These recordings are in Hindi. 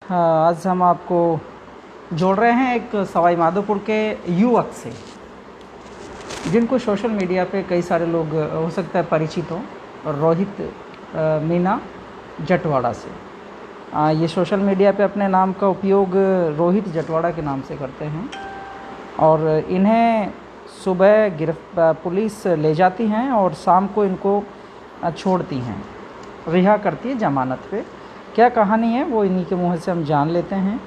हाँ, आज हम आपको जोड़ रहे हैं एक सवाई माधोपुर के युवक से, जिनको सोशल मीडिया पे कई सारे लोग हो सकता है परिचित हों। और रोहित मीना जटवाड़ा से ये सोशल मीडिया पे अपने नाम का उपयोग रोहित जटवाड़ा के नाम से करते हैं। और इन्हें सुबह पुलिस ले जाती हैं और शाम को इनको छोड़ती हैं, रिहा करती है ज़मानत पे। क्या कहानी है वो इन्हीं के मुँह से हम जान लेते हैं।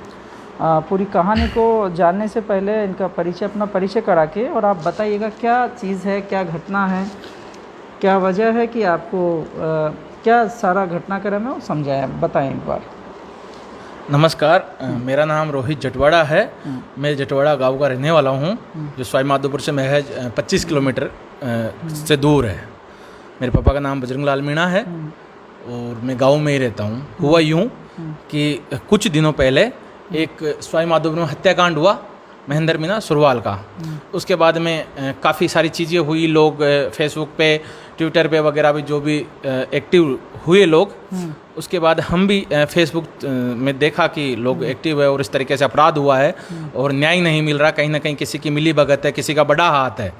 पूरी कहानी को जानने से पहले इनका अपना परिचय करा के और आप बताइएगा क्या चीज़ है, क्या घटना है, क्या वजह है कि आपको क्या सारा घटनाक्रम है वो समझाया, बताएं एक बार। नमस्कार, मेरा नाम रोहित जटवाड़ा है। मैं जटवाड़ा गांव का रहने वाला हूं, जो सवाई माधोपुर से महज 25 किलोमीटर से दूर है। मेरे पापा का नाम बजरंग लाल मीणा है और मैं गांव में ही रहता हूं। हुआ यूं कि कुछ दिनों पहले एक सवाई माधोपुर में हत्याकांड हुआ महेंद्र मीना सुरवाल का। उसके बाद में काफ़ी सारी चीज़ें हुई, लोग फेसबुक पे, ट्विटर पे वगैरह भी जो भी एक्टिव हुए लोग। उसके बाद हम भी फेसबुक में देखा कि लोग एक्टिव है और इस तरीके से अपराध हुआ है और न्याय नहीं मिल रहा, कहीं ना कहीं किसी की मिली भगत है, किसी का बड़ा हाथ है।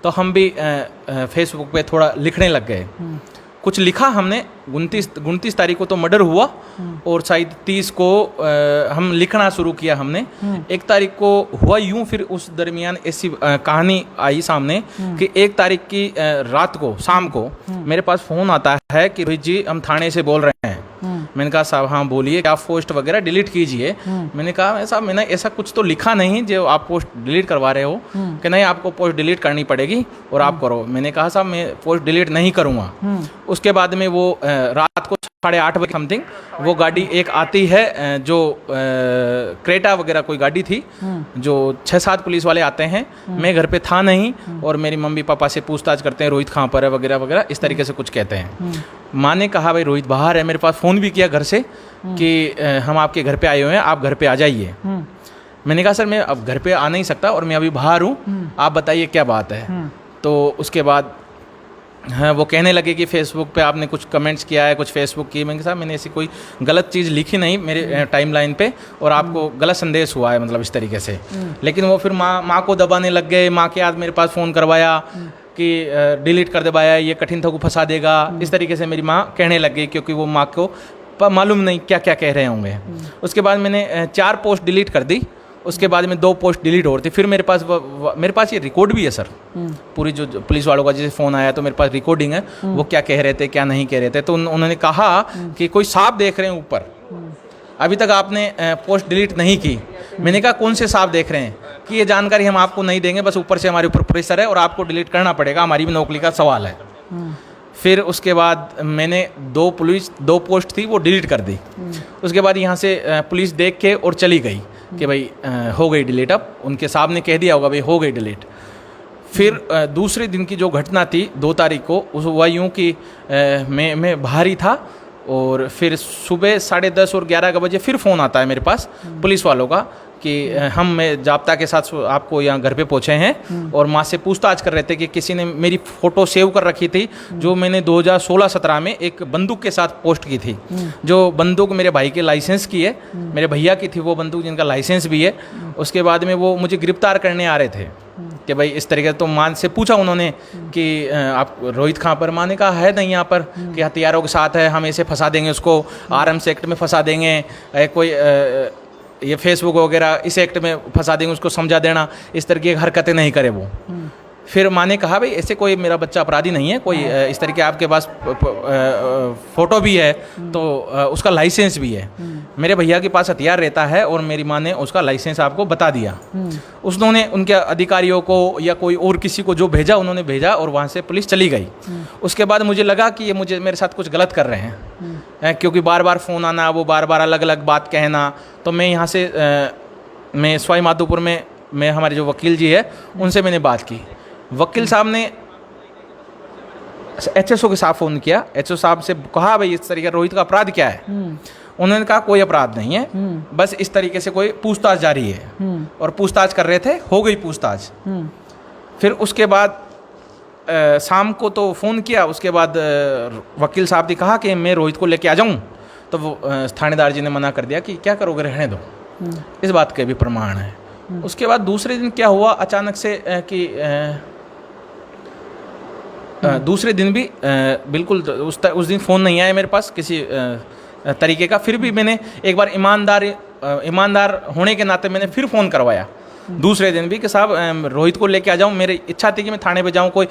तो हम भी फेसबुक पे थोड़ा लिखने लग गए। कुछ लिखा हमने। 29 तारीख को तो मर्डर हुआ और शायद 30 को हम लिखना शुरू किया हमने। 1 तारीख को हुआ यूं, फिर उस दरमियान ऐसी कहानी आई सामने कि 1 तारीख की रात को, शाम को मेरे पास फ़ोन आता है कि रोहित जी हम थाने से बोल रहे हैं। मैंने कहा साहब हाँ बोलिए, क्या पोस्ट वगैरह डिलीट कीजिए। मैंने कहा साहब मैंने ऐसा कुछ तो लिखा नहीं जो आप पोस्ट डिलीट करवा रहे हो। कि नहीं, आपको पोस्ट डिलीट करनी पड़ेगी और आप करो। मैंने कहा साहब मैं पोस्ट डिलीट नहीं करूँगा। उसके बाद में वो रात को 8:30 बजे समथिंग वो गाड़ी एक आती है, जो क्रेटा वगैरह कोई गाड़ी थी, जो 6-7 पुलिस वाले आते हैं। मैं घर पे था नहीं और मेरी मम्मी पापा से पूछताछ करते हैं रोहित कहाँ पर है वगैरह वगैरह, इस तरीके से कुछ कहते हैं। माँ ने कहा भाई रोहित बाहर है। मेरे पास फ़ोन भी किया घर से कि हम आपके घर पे आए हुए हैं, आप घर पे आ जाइए। मैंने कहा सर मैं अब घर पे आ नहीं सकता और मैं अभी बाहर हूँ, आप बताइए क्या बात है। तो उसके बाद हाँ वो कहने लगे कि फेसबुक पे आपने कुछ कमेंट्स किया है, कुछ फेसबुक की। मैंने कहा मैंने ऐसी कोई गलत चीज़ लिखी नहीं मेरे टाइमलाइन पे और आपको गलत संदेश हुआ है, मतलब इस तरीके से। लेकिन वो फिर माँ को दबाने लग गए। माँ के हाथ मेरे पास फ़ोन करवाया कि डिलीट कर दे भाया, ये कठिन था को फंसा देगा, इस तरीके से मेरी माँ कहने लग गई, क्योंकि वो माँ को मालूम नहीं क्या क्या कह रहे होंगे। उसके बाद मैंने 4 पोस्ट डिलीट कर दी। उसके बाद में 2 पोस्ट डिलीट हो रही थी। फिर मेरे पास ये रिकॉर्ड भी है सर, पूरी जो पुलिस वालों का जैसे फ़ोन आया तो मेरे पास रिकॉर्डिंग है, वो क्या कह रहे थे क्या नहीं कह रहे थे। तो उन्होंने कहा कि कोई सांप देख रहे हैं ऊपर, अभी तक आपने पोस्ट डिलीट नहीं की। मैंने कहा कौन से सांप देख रहे हैं कि ये जानकारी हम आपको नहीं देंगे, बस ऊपर से हमारे ऊपर प्रेशर है और आपको डिलीट करना पड़ेगा, हमारी भी नौकरी का सवाल है। फिर उसके बाद मैंने 2 पोस्ट थी वो डिलीट कर दी। उसके बाद यहाँ से पुलिस देख के और चली गई कि भाई हो गई डिलीट। अब उनके साहब ने कह दिया होगा भाई हो गई डिलीट। फिर दूसरे दिन की जो घटना थी 2 तारीख को, उस हुआ यूँ कि मैं बाहर ही था और फिर सुबह 10:30 और 11 बजे फिर फ़ोन आता है मेरे पास पुलिस वालों का कि हम जाब्ता के साथ आपको यहाँ घर पे पहुँचे हैं और माँ से पूछताछ कर रहे थे कि किसी ने मेरी फ़ोटो सेव कर रखी थी जो मैंने 2016-17 में एक बंदूक के साथ पोस्ट की थी। जो बंदूक मेरे भाई के लाइसेंस की है, मेरे भैया की थी वो बंदूक, जिनका लाइसेंस भी है। उसके बाद में वो मुझे गिरफ्तार करने आ रहे थे कि भाई इस तरीके से। तो माँ से पूछा उन्होंने कि आप रोहित कहाँ पर। माँ ने कहा है नहीं यहाँ पर, कि हथियारों के साथ है, हम ऐसे फंसा देंगे उसको, आर्म्स एक्ट में फंसा देंगे, कोई ये फेसबुक वगैरह इस एक्ट में फंसा देंगे, उसको समझा देना, इस तरह की हरकतें नहीं करे वो। फिर माँ ने कहा भाई ऐसे कोई मेरा बच्चा अपराधी नहीं है, कोई इस तरह के आपके पास फ़ोटो भी है तो उसका लाइसेंस भी है। मेरे भैया के पास हथियार रहता है और मेरी माँ ने उसका लाइसेंस आपको बता दिया। उन्होंने उनके अधिकारियों को या कोई और किसी को जो भेजा उन्होंने भेजा और वहाँ से पुलिस चली गई। उसके बाद मुझे लगा कि ये मेरे साथ कुछ गलत कर रहे हैं, क्योंकि बार बार फ़ोन आना, वो बार बार अलग अलग बात कहना। तो मैं यहाँ से मैं सवाई माधोपुर में हमारे जो वकील जी है उनसे मैंने बात की। वकील साहब ने HSO के साथ फ़ोन किया। HSO साहब से कहा भाई इस तरीके रोहित का अपराध क्या है। उन्होंने कहा कोई अपराध नहीं है, बस इस तरीके से कोई पूछताछ जारी है और पूछताछ कर रहे थे, हो गई पूछताछ। फिर उसके बाद शाम को तो फ़ोन किया। उसके बाद वकील साहब ने कहा कि मैं रोहित को लेके आ जाऊं। तो वो थानेदार जी ने मना कर दिया कि क्या करोगे, रहने दो। इस बात के भी प्रमाण है। उसके बाद दूसरे दिन क्या हुआ अचानक से कि दूसरे दिन भी बिल्कुल उस दिन फ़ोन नहीं आया मेरे पास किसी तरीके का। फिर भी मैंने एक बार ईमानदार होने के नाते मैंने फिर फ़ोन करवाया दूसरे दिन भी कि साहब रोहित को लेके आ जाऊँ। मेरी इच्छा थी कि मैं थाने पे जाऊँ, कोई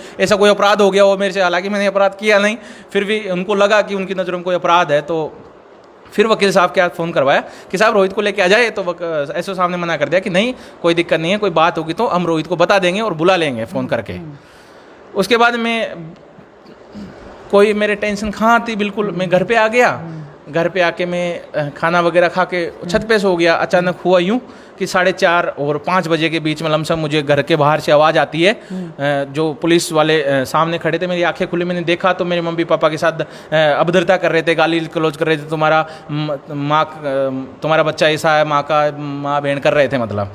अपराध हो गया हो मेरे से, हालांकि मैंने अपराध किया नहीं, फिर भी उनको लगा कि उनकी नज़रों में कोई अपराध है। तो फिर वकील साहब के हाथ फ़ोन करवाया कि साहब रोहित को लेके आ जाए। तो एसओ साहब ने मना कर दिया कि नहीं, कोई दिक्कत नहीं है, कोई बात होगी तो हम रोहित को बता देंगे और बुला लेंगे फ़ोन करके। उसके बाद कोई मेरे टेंशन कहाँ थी, बिल्कुल मैं घर पे आ गया। घर पे आके मैं खाना वगैरह खा के छत पे सो गया। अचानक हुआ यूँ कि 4:30 और 5 बजे के बीच में लमसम मुझे घर के बाहर से आवाज़ आती है। जो पुलिस वाले सामने खड़े थे, मेरी आंखें खुली, मैंने देखा तो मेरे मम्मी पापा के साथ अभद्रता कर रहे थे, गाली गलौज कर रहे थे। तुम्हारा बच्चा ऐसा है, माँ बहन कर रहे थे मतलब।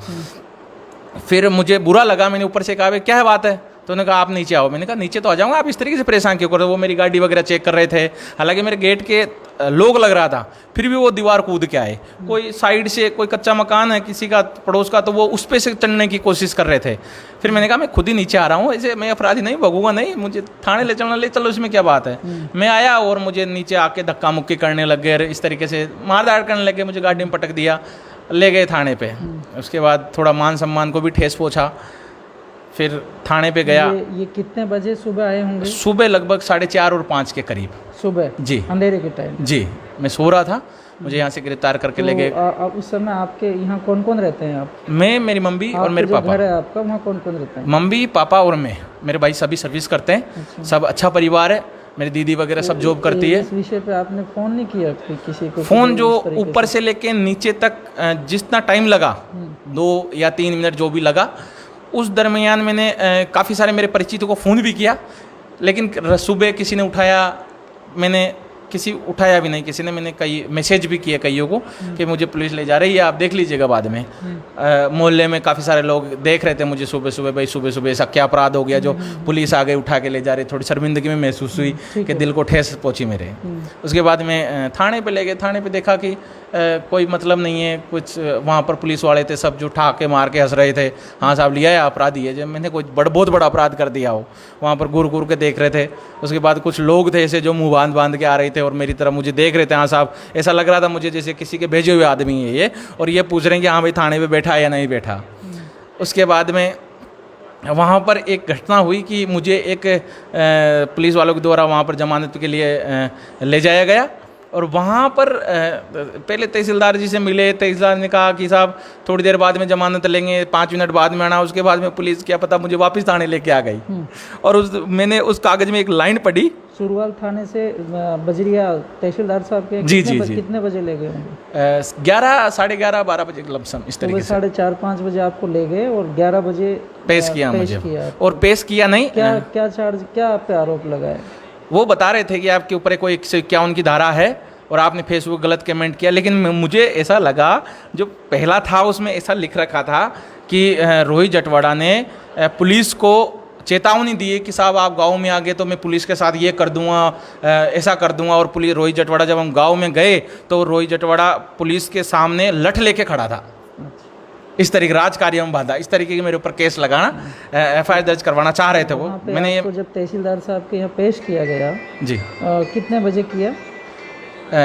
फिर मुझे बुरा लगा, मैंने ऊपर से कहा क्या है बात है, तो उन्होंने कहा आप नीचे आओ। मैंने कहा नीचे तो आ जाऊँगा, आप इस तरीके से परेशान क्यों कर रहे हो। वो मेरी गाड़ी वगैरह चेक कर रहे थे, हालांकि मेरे गेट के लोग लग रहा था, फिर भी वो दीवार कूद के आए। कोई साइड से कोई कच्चा मकान है किसी का पड़ोस का, तो वो उस पे से चढ़ने की कोशिश कर रहे थे। फिर मैंने कहा मैं खुद ही नीचे आ रहा हूँ, ऐसे मैं अपराधी नहीं, भगूंगा नहीं, मुझे थाने ले चलो, इसमें क्या बात है। मैं आया और मुझे नीचे आके धक्का मुक्की करने लग गए, इस तरीके से मारदार करने लगे, मुझे गाड़ी में पटक दिया, ले गए थाने पे। उसके बाद थोड़ा मान सम्मान को भी ठेस पहुँचा। फिर थाने पे गया। ये कितने बजे सुबह आए होंगे? सुबह लगभग 4:30 और 5 के करीब सुबह जी, अंधेरे के टाइम जी। मैं सो रहा था, मुझे यहाँ से गिरफ्तार करके ले गए। उस समय आपके यहाँ कौन कौन रहते हैं? आप? मैं, मेरी मम्मी और मेरे पापा। घर है आपका, वहाँ कौन कौन रहते हैं? मम्मी पापा और मैं, मेरे भाई सभी सर्विस करते हैं। सब अच्छा परिवार है, मेरी दीदी वगैरह सब जॉब करती है। इस विषय पे आपने फ़ोन नहीं किया किसी को? फ़ोन जो ऊपर से लेके नीचे तक जितना टाइम लगा, 2 या 3 मिनट जो भी लगा, उस दरमियान मैंने काफ़ी सारे मेरे परिचितों को फ़ोन भी किया, लेकिन सुबह किसी ने उठाया, उठाया भी नहीं किसी ने। मैंने कई मैसेज भी किए कईयों को कि मुझे पुलिस ले जा रही है, आप देख लीजिएगा बाद में। मोहल्ले में काफ़ी सारे लोग देख रहे थे मुझे सुबह सुबह, भाई सुबह सुबह ऐसा क्या अपराध हो गया जो पुलिस आ गई उठा के ले जा रही। थोड़ी शर्मिंदगी में महसूस हुई कि दिल को ठेस पहुंची मेरे। उसके बाद में थाने पे ले गए। थाने पे देखा कि कोई मतलब नहीं है कुछ। वहाँ पर पुलिस वाले थे सब जो उठा के मार के हंस रहे थे, हाँ साहब लिया है, अपराधी है। जब मैंने कोई बहुत बड़ा अपराध कर दिया हो, वहाँ पर घूर के देख रहे थे। उसके बाद कुछ लोग थे ऐसे जो मुँह बांध के आ रहे थे और मेरी तरफ मुझे देख रहे थे। हाँ साहब, ऐसा लग रहा था मुझे जैसे किसी के भेजे हुए आदमी है ये, और ये पूछ रहे हैं कि हाँ भाई थाने पे बैठा है या नहीं बैठा। उसके बाद में वहाँ पर एक घटना हुई कि मुझे एक पुलिस वालों के द्वारा वहाँ पर जमानत के लिए ले जाया गया। और वहाँ पर पहले तहसीलदार जी से मिले। तहसीलदार ने कहा कि साहब थोड़ी देर बाद में जमानत लेंगे, 5 मिनट बाद में आना। उसके बाद में पुलिस क्या पता मुझे वापस थाने लेके आ गई। और मैंने उस कागज़ में एक लाइन पढ़ी। सुरवाल थाने से बजरिया तहसीलदार साहब के जी कितने बजे ले गए होंगे? 11, 11:30, 12 बजे लमसम इस तरीके से। 4:30-5 बजे आपको ले गए और 11 बजे पेश किया मुझे। और पेश किया नहीं, क्या चार्ज, क्या आप पे आरोप लगाए? वो बता रहे थे कि आपके ऊपर कोई 151 की धारा है और आपने फेसबुक गलत कमेंट किया। लेकिन मुझे ऐसा लगा, जो पहला था उसमें ऐसा लिख रखा था कि रोहित जटवाड़ा ने पुलिस को चेतावनी दी है कि साहब आप गांव में आ गए तो मैं पुलिस के साथ ये कर दूंगा, ऐसा कर दूंगा। और पुलिस रोहित जटवाड़ा जब हम गांव में गए तो रोहित जटवाड़ा पुलिस के सामने लठ लेके खड़ा था, इस तरीके राजकार्य में बांधा, इस तरीके के मेरे ऊपर केस लगाना, FIR दर्ज करवाना चाह रहे थे वो। मैंने ये जब तहसीलदार साहब के यहाँ पेश किया गया जी, कितने बजे किया?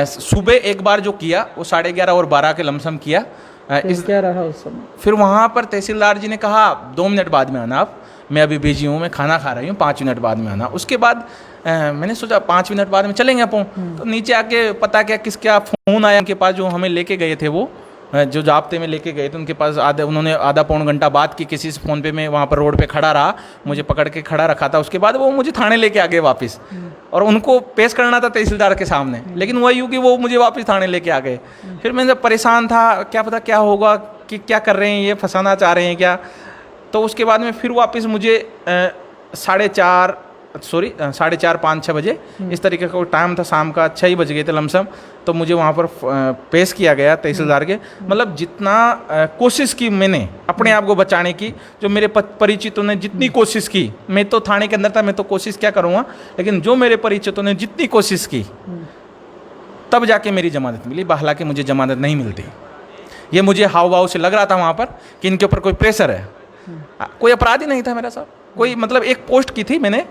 सुबह एक बार जो किया वो 11:30 और 12 के लमसम किया। क्या रहा उस समय? फिर वहाँ पर तहसीलदार जी ने कहा 2 मिनट बाद में आना आप, मैं अभी बिजी हूँ, मैं खाना खा रही हूँ, 5 मिनट बाद में आना। उसके बाद मैंने सोचा 5 मिनट बाद में चलेंगे अपन। तो नीचे आके पता क्या किसका फ़ोन आया उनके पास, जो हमें लेके गए थे वो जो जाब्ते में लेके गए थे उनके पास। उन्होंने आधा पौन घंटा बात की किसी से फ़ोन पे। मैं वहाँ पर रोड पे खड़ा रहा, मुझे पकड़ के खड़ा रखा था। उसके बाद वो मुझे थाने लेके आ गए वापस, और उनको पेश करना था तहसीलदार के सामने, लेकिन वही यूँ कि वो मुझे वापस थाने लेके आ गए। फिर मैं जब परेशान था, क्या पता क्या होगा, कि क्या कर रहे हैं ये, फंसाना चाह रहे हैं क्या। तो उसके बाद में फिर वापस मुझे 4:30-5-6 बजे इस तरीके का टाइम था, शाम का 6 बज गए थे लमसम। तो मुझे वहाँ पर पेश किया गया तहसीलदार के। मतलब जितना कोशिश की मैंने अपने आप को बचाने की, जो मेरे परिचितों ने जितनी कोशिश की, मैं तो थाने के अंदर था, मैं तो कोशिश क्या करूँगा, लेकिन जो मेरे परिचितों ने जितनी कोशिश की तब जाके मेरी जमानत मिली, हालांकि मुझे जमानत नहीं मिलती। ये मुझे हाव भाव से लग रहा था वहाँ पर कि इनके ऊपर कोई प्रेशर है। कोई अपराध ही नहीं था मेरा साहब, कोई मतलब एक पोस्ट की थी मैंने।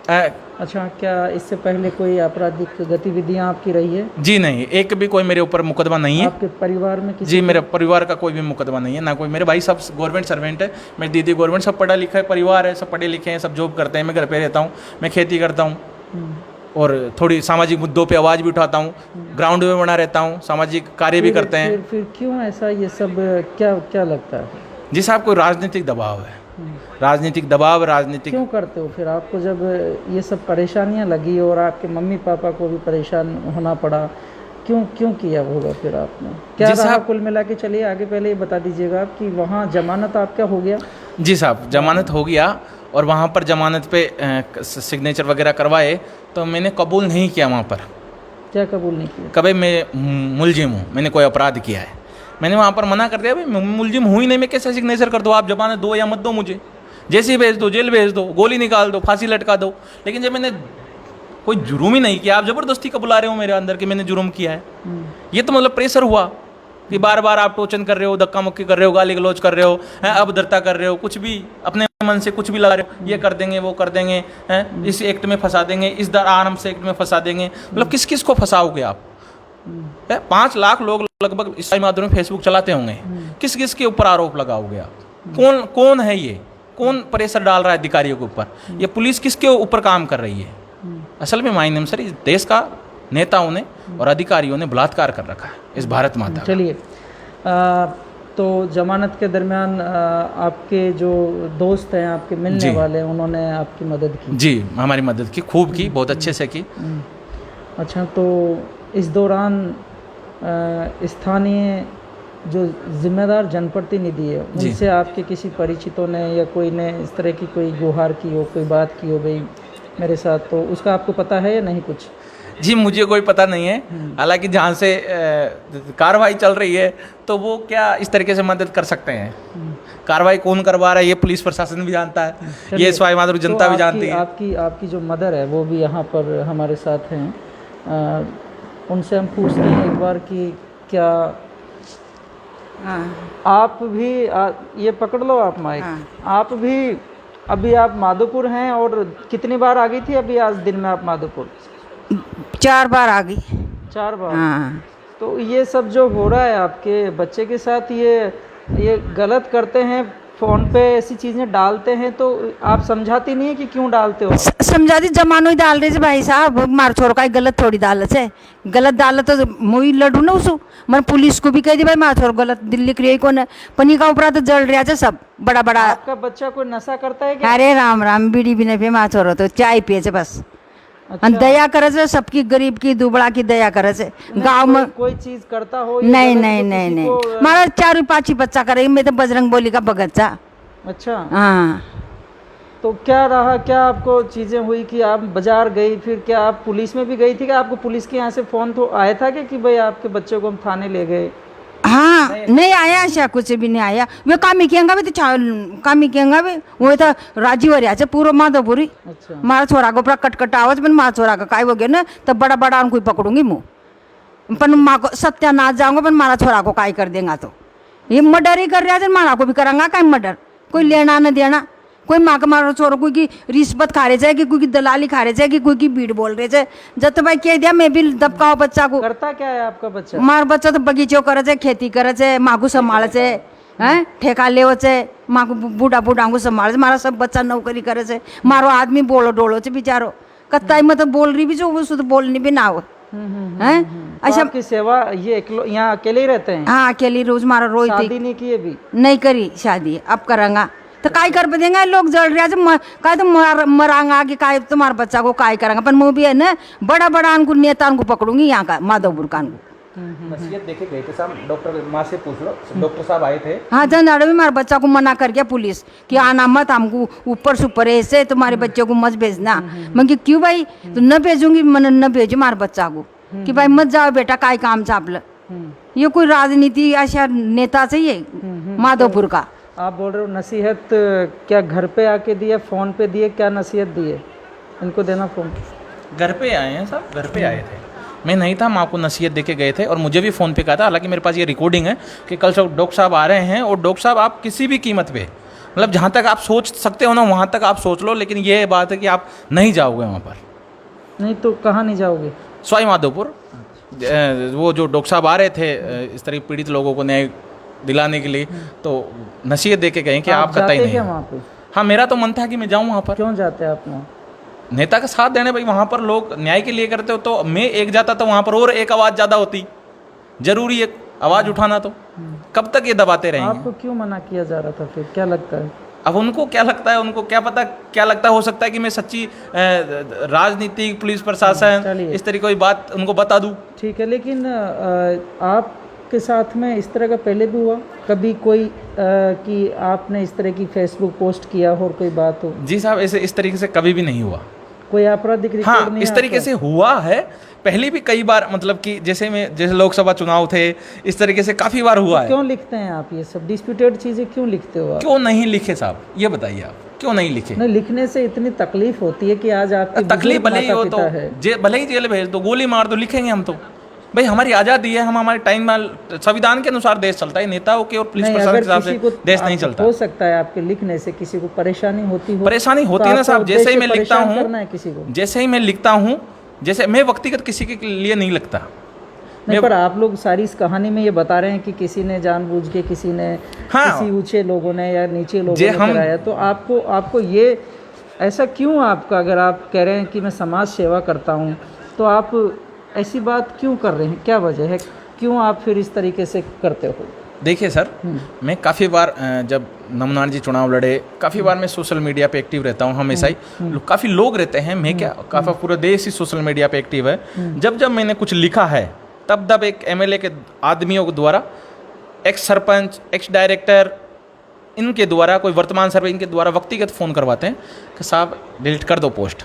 अच्छा, क्या इससे पहले कोई आपराधिक गतिविधियां आपकी रही है? जी नहीं, एक भी कोई मेरे ऊपर मुकदमा नहीं है। आपके परिवार में किसी? जी, मेरे परिवार का कोई भी मुकदमा नहीं है, ना कोई। मेरे भाई सब गवर्नमेंट सर्वेंट है, मेरी दीदी गवर्नमेंट, सब पढ़ा लिखा है परिवार है, सब पढ़े लिखे हैं, सब जॉब करते हैं। मैं घर पे रहता हूँ, मैं खेती करता हूँ और थोड़ी सामाजिक मुद्दों पे आवाज़ भी उठाता हूँ, ग्राउंड में बना रहता हूँ, सामाजिक कार्य भी करते हैं। फिर क्यों ऐसा ये सब क्या क्या लगता है? जी साहब, कोई राजनीतिक दबाव है, राजनीतिक दबाव, राजनीतिक। क्यों करते हो फिर? आपको जब ये सब परेशानियां लगी और आपके मम्मी पापा को भी परेशान होना पड़ा, क्यों क्यों किया होगा फिर आपने? क्या रहा कुल मिला के? चलिए आगे, पहले ये बता दीजिएगा आप कि वहाँ जमानत आपका हो गया? जी साहब, जमानत हो गया और वहाँ पर जमानत पे सिग्नेचर वगैरह करवाए, तो मैंने कबूल नहीं किया वहाँ पर। क्या कबूल नहीं किया? कभी मैं मुलजिम हूँ, मैंने कोई अपराध किया है, मैंने वहाँ पर मना कर दिया। भाई मैं मुलजिम हूँ ही नहीं, मैं कैसे सिग्नेचर कर दो? आप जमानत दो या मत दो, मुझे जैसे ही भेज दो, जेल भेज दो, गोली निकाल दो, फांसी लटका दो। लेकिन जब मैंने कोई जुर्म ही नहीं किया, आप ज़बरदस्ती का बुला रहे हो मेरे अंदर कि मैंने जुर्म किया है। ये तो मतलब प्रेशर हुआ कि बार बार आप टोचन कर रहे हो, धक्का मुक्की कर रहे हो, गाली गलौज कर रहे हो, अभद्रता कर रहे हो, कुछ भी अपने मन से कुछ भी लगा रहे हो, ये कर देंगे, वो कर देंगे, इस एक्ट में फंसा देंगे, इस आराम से एक्ट में फंसा देंगे। मतलब किस किस को फंसाओगे आप? 5 लाख लोग लगभग इस माध्यम में फेसबुक चलाते होंगे, किस किस के ऊपर आरोप लगाओगे आप? कौन कौन है ये? कौन प्रेशर डाल रहा है अधिकारियों के ऊपर? ये पुलिस किसके ऊपर काम कर रही है? असल में मायने सर, इस देश का नेताओं ने और अधिकारियों ने बलात्कार कर रखा है इस भारत माता का। चलिए, तो जमानत के दरमियान आपके जो दोस्त हैं, आपके मिलने वाले, उन्होंने आपकी मदद की? जी, हमारी मदद की, खूब की, बहुत अच्छे से की। अच्छा, तो इस दौरान स्थानीय जो जिम्मेदार जनप्रतिनिधि है, उनसे आपके किसी परिचितों ने या कोई ने इस तरह की कोई गुहार की हो, कोई बात की हो भाई मेरे साथ, तो उसका आपको पता है या नहीं कुछ? जी, मुझे कोई पता नहीं है। हालांकि जहाँ से कार्रवाई चल रही है, तो वो क्या इस तरीके से मदद कर सकते हैं? कार्रवाई कौन करवा रहा है ये पुलिस प्रशासन भी जानता है, ये सवाई माधोपुर जनता भी जानती है। आपकी जो मदर है वो भी यहाँ पर हमारे साथ हैं, उनसे हम पूछते हैं एक बार कि क्या आप भी ये पकड़ लो आप माइक। आप भी अभी आप माधोपुर हैं और कितनी बार आ गई थी अभी आज दिन में आप माधोपुर? 4 बार आ गई। 4 बार? हाँ। तो ये सब जो हो रहा है आपके बच्चे के साथ, ये गलत करते हैं, फ़ोन पे ऐसी चीज़ें डालते हैं, तो आप समझाती नहीं है कि क्यों डालते हो? समझाती, जमानो ही डाल रहे थे भाई साहब, मार छोड़ का गलत थोड़ी डाल से, गलत डाल तो मुई लड़ू ना उसो। मैं पुलिस को भी कह दी भाई मार छोड़ गलत दिल्ली क्रिया को न पनी का ऊपर तो जल रहा है सब बड़ा बड़ा। आपका बच्चा कोई नशा करता है क्या? अरे राम राम, बीड़ी भी नहीं पिए, मार छोड़ो तो चाय पिए से बस। अच्छा। दया करे से, सबकी गरीब की दुबड़ा की दया करे से। गाँव में कोई चीज करता हो? नहीं नहीं नहीं नहीं, मारा 4-5 बच्चा करेगी, मैं तो बजरंग बोली का बगच्चा। अच्छा, हाँ। तो क्या रहा, क्या आपको चीज़ें हुई कि आप बाजार गई, फिर क्या आप पुलिस में भी गई थी? कि आपको पुलिस के यहाँ से फ़ोन तो आया था कि भाई आपके बच्चे को हम थाने ले गए? हाँ, नहीं आया ऐसा कुछ भी नहीं आया। वे कामी किएंगा भी तो कामी किएंगा भी वो तो राजी हो रहा है पूरा माधोपुरी। अच्छा। मारा छोरा को पूरा कटकट आवाज पर मारा छोरा का काय हो गया ना, तब बड़ा बड़ा उनको पकड़ूंगी मुँह पर माँ को सत्यानाश जाऊंगा, पर मारा छोरा को काय कर देगा। तो ये मर्डर ही कर रहा है, मारा को भी करांगा काय मर्डर? कोई लेना न देना, कोई माँ का मारो छोरो, कोई की रिश्वत खा रहे थे, कि कोई की दलाली खा रहे थे, कि कोई की भीड़ बोल रहे थे। जब तो भाई कह दिया मैं भी दबकाओ बच्चा को। करता क्या है आपका बच्चा? मार बच्चा तो बगीचो करे छे, खेती करे छे, माँ को संभाले छे, हैं ठेका ले छे, माँ को बूढ़ा बूढ़ा को संभाले। मारा सब बच्चा नौकरी करे छे, मारो आदमी बोलो डोलो छे बेचारो, कत्ताई में तो बोल रही भी जो वो तो बोलनी भी ना हो। हैं अच्छा, आपकी सेवा ये यहाँ अकेले ही रहते हैं? हाँ, अकेली रोज मारा रोज। शादी नहीं की अभी? नहीं करी शादी, अब करेंगा। तो काय कर देंगे, लोग जल रहा है काय तो मरांगा कि काय तुम्हारे बच्चा को काय करेंगे। पर मुँह भी है ना, बड़ा बड़ा उनको नेता उनको पकड़ूंगी यहाँ का माधोपुर का। नसीहत देखे गए थे साहब, डॉक्टर माँ से पूछ लो, डॉक्टर साहब आए थे। हाँ, झंझाड़े भी हमारे बच्चा को मना कर गया पुलिस कि आना मत, हमको ऊपर सुपर ऐसे तुम्हारे बच्चे को मत भेजना। मैं कि क्यों भाई, तो न भेजूंगी, मैंने न भेजू हमारे बच्चा को कि भाई मत जाओ बेटा, काय काम चापल। ये कोई राजनीति ऐसा नेता चाहिए माधोपुर का? आप बोल रहे हो नसीहत क्या घर पे आके दिए, फ़ोन पे दिए, क्या नसीहत दिए इनको देना? फ़ोन घर पे आए हैं साहब, घर पे आए थे, मैं नहीं था, माँ को नसीहत देके गए थे और मुझे भी फ़ोन पे कहा था, हालांकि मेरे पास ये रिकॉर्डिंग है कि कल सब डॉक्टर साहब आ रहे हैं और डॉक्टर साहब आप किसी भी कीमत पे, मतलब जहाँ तक आप सोच सकते हो ना वहाँ तक आप सोच लो, लेकिन ये बात है कि आप नहीं जाओगे वहाँ पर। नहीं तो कहाँ नहीं जाओगे? सवाई माधोपुर वो जो डॉक्टर साहब आ रहे थे इस तरह पीड़ित लोगों को न्याय दिलाने के लिए, तो नसीहत दे के गए कि आप कतई जाते नहीं। क्या वहाँ पे? हाँ, मेरा तो मन था कि मैं जाऊँ वहाँ पर। क्यों जाते हैं आप वहाँ? नेता का साथ देने, भाई वहाँ पर लोग न्याय के लिए करते हो, तो मैं एक जाता तो वहाँ पर और एक आवाज़ ज़्यादा होती, जरूरी है आवाज़ उठाना, तो कब तक ये दबाते रहेंगे? आपको क्यों मना किया जा रहा था फिर, क्या लगता है? अब उनको क्या लगता है, उनको क्या पता क्या लगता है, हो सकता है कि मैं सच्ची राजनीति, पुलिस प्रशासन चलिए। इस तरह कोई बात उनको बता दूँ। ठीक है, लेकिन आपके साथ में इस तरह का पहले भी हुआ कभी कोई कि आपने इस तरह की फेसबुक पोस्ट किया हो और कोई बात हो? जी साहब, ऐसे इस तरीके से कभी भी नहीं हुआ। कोई आपराधिक रिकॉर्ड हाँ, नहीं इस है तरीके आपका? से हुआ है पहले भी कई बार, मतलब कि जैसे लोकसभा चुनाव थे, इस तरीके से काफ़ी बार हुआ है। क्यों लिखते हैं आप ये सब डिस्प्यूटेड चीज़ें, क्यों लिखते हो आप? क्यों नहीं लिखे साहब, ये बताइए आप, क्यों नहीं लिखे? नहीं, लिखने से इतनी तकलीफ होती है कि आज आपके तकलीफ बुजुर्ग भले ही हो तो माता-पिता है। भले ही जेल भेज दो, गोली मार दो, लिखेंगे हम तो। भाई हमारी आज़ादी है, हम हमारे टाइम में संविधान के अनुसार देश चलता है, नेताओं के और पुलिस नहीं, प्रशासन के अगर हिसाब से किसी को देश नहीं चलता। हो सकता है आपके लिखने से किसी को परेशानी होती हो, परेशानी होती है ना साहब, जैसे ही मैं लिखता हूँ, करना है किसी को। जैसे ही मैं लिखता हूँ, जैसे मैं व्यक्तिगत किसी के लिए नहीं लिखता। नहीं, पर आप लोग सारी इस कहानी में ये बता रहे हैं कि किसी ने जानबूझ के, किसी ने हाँ। किसी ऊंचे लोगों ने या नीचे लोगों जे ने हम- कराया, तो आपको ये ऐसा क्यों, आपका अगर आप कह रहे हैं कि मैं समाज सेवा करता हूँ, तो आप ऐसी बात क्यों कर रहे हैं? क्या वजह है, क्यों आप फिर इस तरीके से करते हो? देखिए सर, मैं काफ़ी बार जब नमनाथ जी चुनाव लड़े, काफ़ी बार मैं सोशल मीडिया पे एक्टिव रहता हूँ, हमेशा ही काफ़ी लोग रहते हैं, मैं क्या काफ़ी पूरा देश ही सोशल मीडिया पे एक्टिव है। जब मैंने कुछ लिखा है, तब एक एमएलए के आदमियों के द्वारा, एक्स सरपंच, एक्स डायरेक्टर, इनके द्वारा, कोई वर्तमान सरपंच, इनके द्वारा व्यक्तिगत फ़ोन करवाते हैं कि साहब डिलीट कर दो पोस्ट।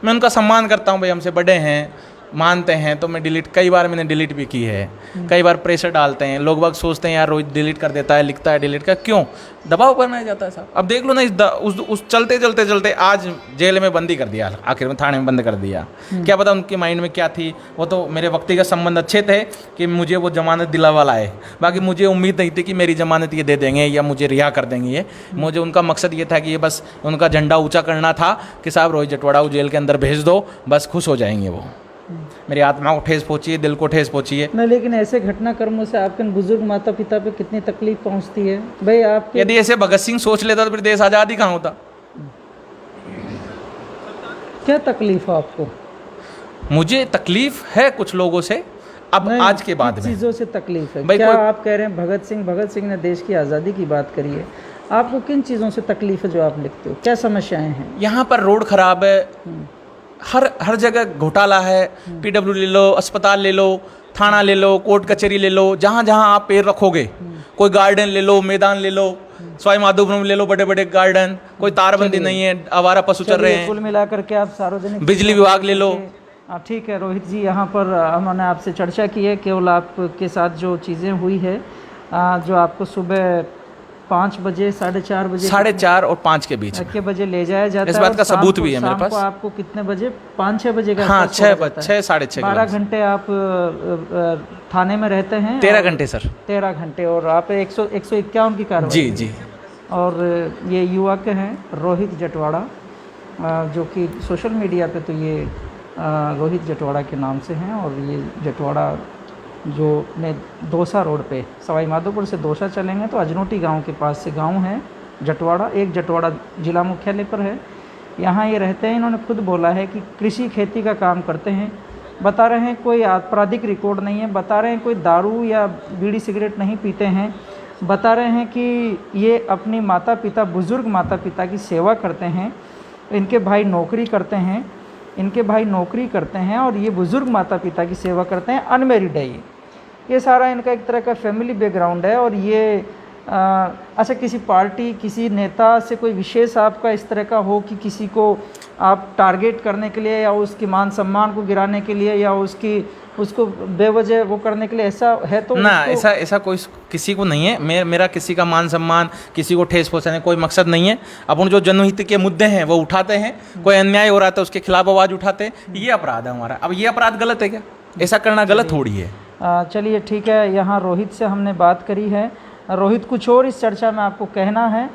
मैं उनका सम्मान करता हूँ, भाई हमसे बड़े हैं, मानते हैं, तो मैं कई बार मैंने डिलीट भी की है। कई बार प्रेशर डालते हैं, लोग बाग सोचते हैं यार रोहित डिलीट कर देता है, लिखता है डिलीट कर, क्यों दबाव बनाया जाता है साहब? अब देख लो ना, उस चलते आज जेल में बंदी कर दिया, आखिर में थाने में बंद कर दिया। क्या पता उनके माइंड में क्या थी, वो तो मेरे व्यक्तिगत संबंध अच्छे थे कि मुझे वो जमानत दिलावा लाए, बाकी मुझे उम्मीद नहीं थी कि मेरी जमानत ये दे देंगे या मुझे रिहा कर देंगे। ये मुझे उनका मकसद ये था कि ये बस उनका झंडा ऊँचा करना था कि साहब रोहित जटवाड़ा को जेल के अंदर भेज दो, बस खुश हो जाएंगे वो। मेरी आत्मा को ठेस पहुंची है, दिल को ठेस पहुंची है। नहीं, लेकिन ऐसे घटनाक्रमों से आपके बुजुर्ग माता पिता पे कितनी तकलीफ पहुंचती है भाई? आप यदि ऐसे भगत सिंह सोच लेता तो फिर देश आज़ाद ही कहाँ होता? क्या तकलीफ है आपको? मुझे तकलीफ है कुछ लोगों से, अब नहीं, आज के बाद किस में। चीज़ों से तकलीफ है? भाई क्या कोई- आप कह रहे हैं भगत सिंह ने देश की आज़ादी की बात करी है, आपको किन चीज़ों से तकलीफ है जो आप लिखते हो? क्या समस्याएं हैं? यहाँ पर रोड खराब है, हर जगह घोटाला है, पीडब्ल्यू ले लो, अस्पताल ले लो, थाना ले लो, कोर्ट कचहरी ले लो, जहाँ जहाँ आप पैर रखोगे, कोई गार्डन ले लो, मैदान ले लो, सवाई माधोपुर में ले लो बड़े बड़े गार्डन, कोई तारबंदी नहीं है, आवारा पशु चल रहे चलिए, कुल हैं, मिलाकर के आप सार्वजनिक बिजली विभाग ले लो। ठीक है रोहित जी, यहाँ पर हमने आपसे चर्चा की है, केवल आपके साथ जो चीज़ें हुई है, जो आपको सुबह 5 बजे, 4:30 बजे, 4:30 और 5 के बीच में। के बजे ले जाया जाता है। इस बात और का शाम सबूत को- भी है मेरे शाम पास। को आपको कितने बजे? 5-6 बजे का हाँ, आसपास छोड़ा 6 जाता है। 6 6:30 12 घंटे आप थाने में रहते हैं? 13 और घंटे सर। 13 घंटे, और आप 151 की कार्रवाई? जी जी। और ये युवक हैं रोहित जटवाड़ा, जो कि सोशल मीडिया पे तो ये रोहित जटवाड़ा के नाम से हैं, और ये जटवाड़ा जो ने दोसा रोड पे, सवाई माधोपुर से दोसा चलेंगे तो अजनोटी गांव के पास से गांव है जटवाड़ा, एक जटवाड़ा जिला मुख्यालय पर है। यहाँ ये रहते हैं। इन्होंने खुद बोला है कि कृषि खेती का काम करते हैं। बता रहे हैं कोई आपराधिक रिकॉर्ड नहीं है, बता रहे हैं कोई दारू या बीड़ी सिगरेट नहीं पीते हैं, बता रहे हैं कि ये अपनी माता पिता, बुज़ुर्ग माता पिता की सेवा करते हैं। इनके भाई नौकरी करते हैं और ये बुज़ुर्ग माता पिता की सेवा करते हैं, अनमेरिड है ये सारा इनका एक तरह का फैमिली बैकग्राउंड है। और ये अच्छा, किसी पार्टी, किसी नेता से कोई विशेष आपका इस तरह का हो कि किसी को आप टारगेट करने के लिए या उसकी मान सम्मान को गिराने के लिए या उसको बेवजह वो करने के लिए, ऐसा है तो ना, ऐसा कोई किसी को नहीं है। मेरा किसी का मान सम्मान, किसी को ठेस पहुंचाने कोई मकसद नहीं है। अपन जो जनहित के मुद्दे हैं वो उठाते हैं, कोई अन्याय हो रहा था उसके खिलाफ आवाज़ उठाते हैं, ये अपराध है हमारा। अब ये अपराध गलत है क्या? ऐसा करना गलत थोड़ी है। चलिए ठीक है, यहाँ रोहित से हमने बात करी है। रोहित, कुछ और इस चर्चा में आपको कहना है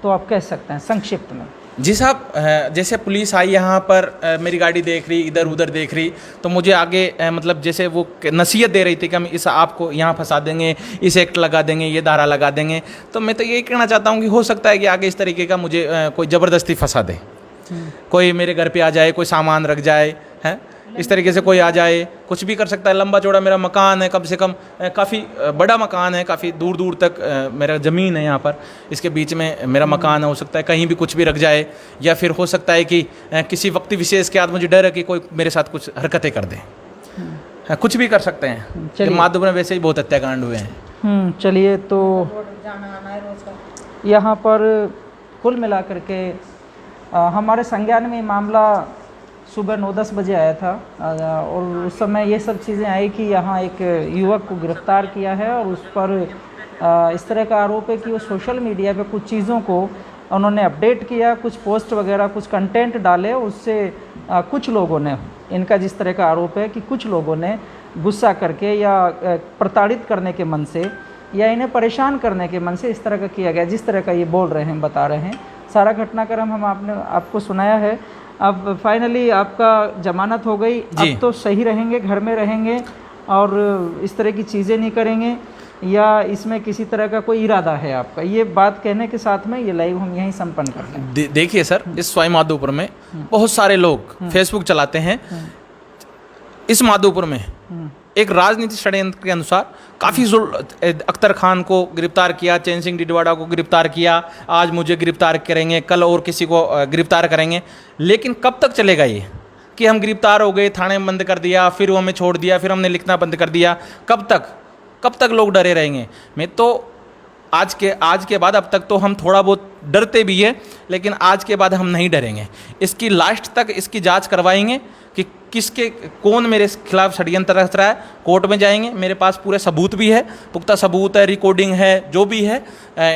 तो आप कह सकते हैं संक्षिप्त में। जी साहब, जैसे पुलिस आई यहाँ पर, मेरी गाड़ी देख रही, इधर उधर देख रही, तो मुझे आगे मतलब जैसे वो नसीहत दे रही थी कि हम इस आपको यहाँ फंसा देंगे, इस एक्ट लगा देंगे, ये धारा लगा देंगे। तो मैं तो यही कहना चाहता हूँ कि हो सकता है कि आगे इस तरीके का मुझे कोई ज़बरदस्ती फंसा दे, कोई मेरे घर पे आ जाए, कोई सामान रख जाए, हैं इस तरीके से कोई आ जाए, कुछ भी कर सकता है। लंबा चौड़ा मेरा मकान है, कम से कम काफ़ी बड़ा मकान है, काफ़ी दूर दूर तक मेरा ज़मीन है यहाँ पर, इसके बीच में मेरा मकान है। हो सकता है कहीं भी कुछ भी रख जाए, या फिर हो सकता है कि किसी वक्त विशेष के बाद मुझे डर है कि कोई मेरे साथ कुछ हरकतें कर दे, कुछ भी कर सकते हैं। माधोपुर में वैसे ही बहुत हत्याकांड हुए हैं। चलिए, तो यहाँ पर कुल मिलाकर के हमारे संज्ञान में मामला सुबह 9-10 बजे आया था, और उस समय ये सब चीज़ें आई कि यहाँ एक युवक को गिरफ्तार किया है, और उस पर इस तरह का आरोप है कि वो सोशल मीडिया पे कुछ चीज़ों को उन्होंने अपडेट किया, कुछ पोस्ट वगैरह, कुछ कंटेंट डाले। उससे कुछ लोगों ने, इनका जिस तरह का आरोप है कि कुछ लोगों ने गुस्सा करके या प्रताड़ित करने के मन से या इन्हें परेशान करने के मन से इस तरह का किया गया, जिस तरह का ये बोल रहे हैं, बता रहे हैं। सारा घटनाक्रम हम आपको सुनाया है। अब फाइनली आपका जमानत हो गई, अब तो सही रहेंगे, घर में रहेंगे और इस तरह की चीज़ें नहीं करेंगे, या इसमें किसी तरह का कोई इरादा है आपका? ये बात कहने के साथ में ये लाइव हम यहीं संपन्न करते हैं। देखिए सर, इस सवाई माधोपुर में बहुत सारे लोग फेसबुक चलाते हैं। इस माधोपुर में एक राजनीतिक षड्यंत्र के अनुसार काफ़ी अख्तर खान को गिरफ्तार किया, चैन सिंह डिडवाड़ा को गिरफ्तार किया, आज मुझे गिरफ्तार करेंगे, कल और किसी को गिरफ्तार करेंगे। लेकिन कब तक चलेगा ये कि हम गिरफ्तार हो गए, थाने में बंद कर दिया, फिर वो हमें छोड़ दिया, फिर हमने लिखना बंद कर दिया? कब तक लोग डरे रहेंगे? मैं तो आज के बाद, अब तक तो हम थोड़ा बहुत डरते भी है, लेकिन आज के बाद हम नहीं डरेंगे। इसकी लास्ट तक इसकी जांच करवाएंगे कि कौन मेरे खिलाफ षड्यंत्र रच रहा है। कोर्ट में जाएंगे, मेरे पास पूरे सबूत भी है, पुख्ता सबूत है, रिकॉर्डिंग है, जो भी है,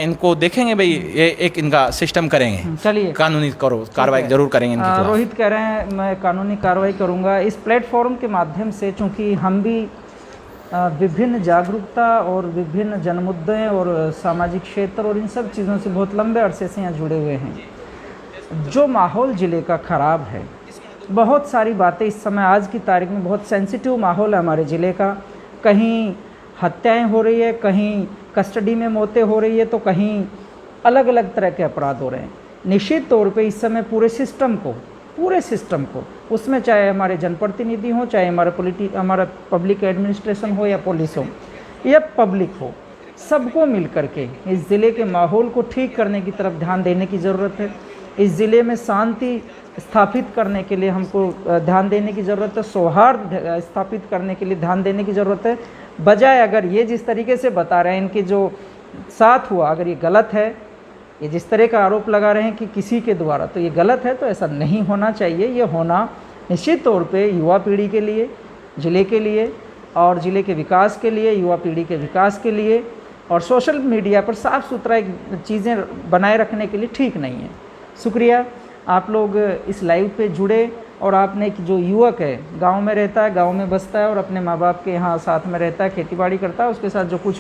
इनको देखेंगे भाई, ये एक इनका सिस्टम करेंगे। चलिए, कानूनी कार्रवाई जरूर करेंगे इनके खिलाफ। रोहित कह रहे हैं मैं कानूनी कार्रवाई करूँगा। इस प्लेटफॉर्म के माध्यम से, चूँकि हम भी विभिन्न जागरूकता और विभिन्न जनमुद्दे और सामाजिक क्षेत्र और इन सब चीज़ों से बहुत लंबे अरसे से यहाँ जुड़े हुए हैं। जो माहौल ज़िले का ख़राब है, बहुत सारी बातें इस समय, आज की तारीख में बहुत सेंसिटिव माहौल है हमारे ज़िले का। कहीं हत्याएं हो रही है, कहीं कस्टडी में मौतें हो रही है, तो कहीं अलग अलग तरह के अपराध हो रहे हैं। निश्चित तौर पे इस समय पूरे सिस्टम को, उसमें चाहे हमारे जनप्रतिनिधि हों, चाहे हमारा पब्लिक एडमिनिस्ट्रेशन हो, या पुलिस हो, या पब्लिक हो, सबको मिल करके इस ज़िले के माहौल को ठीक करने की तरफ ध्यान देने की ज़रूरत है। इस ज़िले में शांति स्थापित करने के लिए हमको ध्यान देने की ज़रूरत है, सौहार्द स्थापित करने के लिए ध्यान देने की ज़रूरत है। बजाय अगर ये जिस तरीके से बता रहे हैं, इनके जो साथ हुआ, अगर ये गलत है, ये जिस तरह का आरोप लगा रहे हैं कि किसी के द्वारा, तो ये गलत है। तो ऐसा नहीं होना चाहिए। ये होना निश्चित तौर पे युवा पीढ़ी के लिए, ज़िले के लिए और ज़िले के विकास के लिए, युवा पीढ़ी के विकास के लिए और सोशल मीडिया पर साफ़ सुथरा चीज़ें बनाए रखने के लिए ठीक नहीं है। शुक्रिया, आप लोग इस लाइव पे जुड़े, और आपने जो युवक है, गांव में रहता है, गांव में बसता है और अपने माँ बाप के यहाँ साथ में रहता है, खेती बाड़ी करता है, उसके साथ जो कुछ